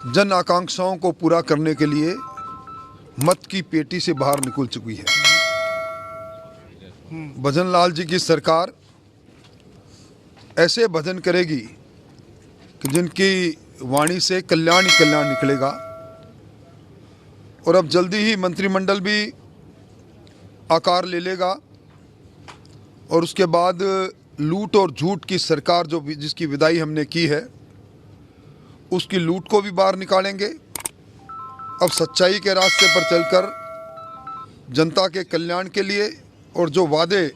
जन आकांक्षाओं को पूरा करने के लिए मत की पेटी से बाहर निकल चुकी है। भजन लाल जी की सरकार ऐसे भजन करेगी कि जिनकी वाणी से कल्याण ही कल्याण निकलेगा। और अब जल्दी ही मंत्रिमंडल भी आकार ले लेगा और उसके बाद लूट और झूठ की सरकार जो जिसकी विदाई हमने की है उसकी लूट को भी बाहर निकालेंगे। अब सच्चाई के रास्ते पर चलकर जनता के कल्याण के लिए और जो वादे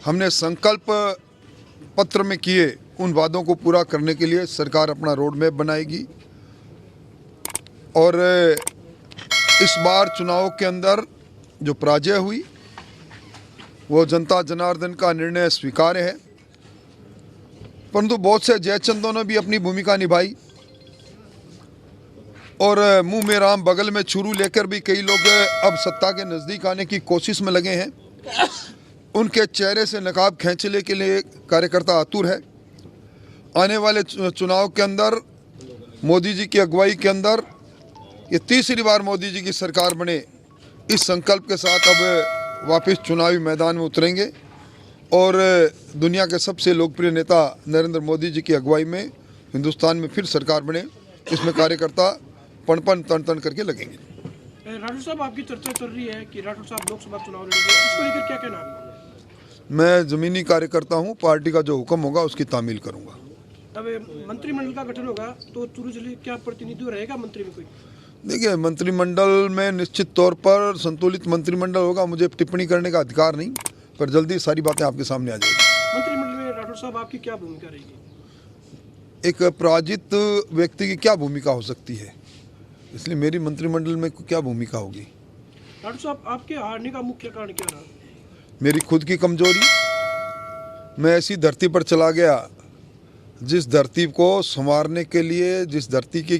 हमने संकल्प पत्र में किए उन वादों को पूरा करने के लिए सरकार अपना रोड मैप बनाएगी। और इस बार चुनाव के अंदर जो पराजय हुई वो जनता जनार्दन का निर्णय स्वीकार्य है, परंतु बहुत से जयचंदों ने भी अपनी भूमिका निभाई और मुंह में राम बगल में छुरू लेकर भी कई लोग अब सत्ता के नज़दीक आने की कोशिश में लगे हैं। उनके चेहरे से नकाब खींचने के लिए कार्यकर्ता आतुर है। आने वाले चुनाव के अंदर मोदी जी की अगुवाई के अंदर ये तीसरी बार मोदी जी की सरकार बने, इस संकल्प के साथ अब वापस चुनावी मैदान में उतरेंगे और दुनिया के सबसे लोकप्रिय नेता नरेंद्र मोदी जी की अगुवाई में हिंदुस्तान में फिर सरकार बने। इसमें कार्यकर्ता पन तन करके लगेंगे। राठौर साहब, आपकी चर्चा चल रही है कि राठौर साहब लोकसभा चुनाव लड़ेंगे, इसको लेकर क्या कहना है? मैं ज़मीनी कार्यकर्ता हूँ, पार्टी का जो हुक्म होगा उसकी तामील करूँगा। अब मंत्रिमंडल का गठन होगा तो चूरू जिले क्या प्रतिनिधित्व रहेगा मंत्री में कोई? देखिए, मंत्रिमंडल में निश्चित तौर पर संतुलित मंत्रिमंडल होगा, मुझे टिप्पणी करने का अधिकार नहीं, पर जल्दी सारी बातें आपके सामने आ जाएगी। मंत्रिमंडल में राठौर साहब आपकी क्या भूमिका रहेगी? एक पराजित व्यक्ति की क्या भूमिका हो सकती है, इसलिए मेरी मंत्रिमंडल में क्या भूमिका होगी। राठौर साहब, आपके हारने का मुख्य कारण क्या रहा? मेरी खुद की कमजोरी। मैं ऐसी धरती पर चला गया जिस धरती को संवारने के लिए, जिस धरती की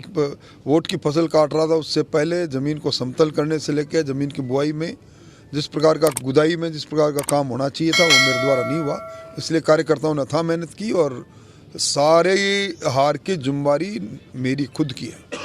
वोट की फसल काट रहा था, उससे पहले ज़मीन को समतल करने से लेकर ज़मीन की बुआई में जिस प्रकार का गुदाई में जिस प्रकार का काम होना चाहिए था वो मेरे द्वारा नहीं हुआ। इसलिए कार्यकर्ताओं ने अथाह मेहनत की और सारे हार की जिम्मेदारी मेरी खुद की है।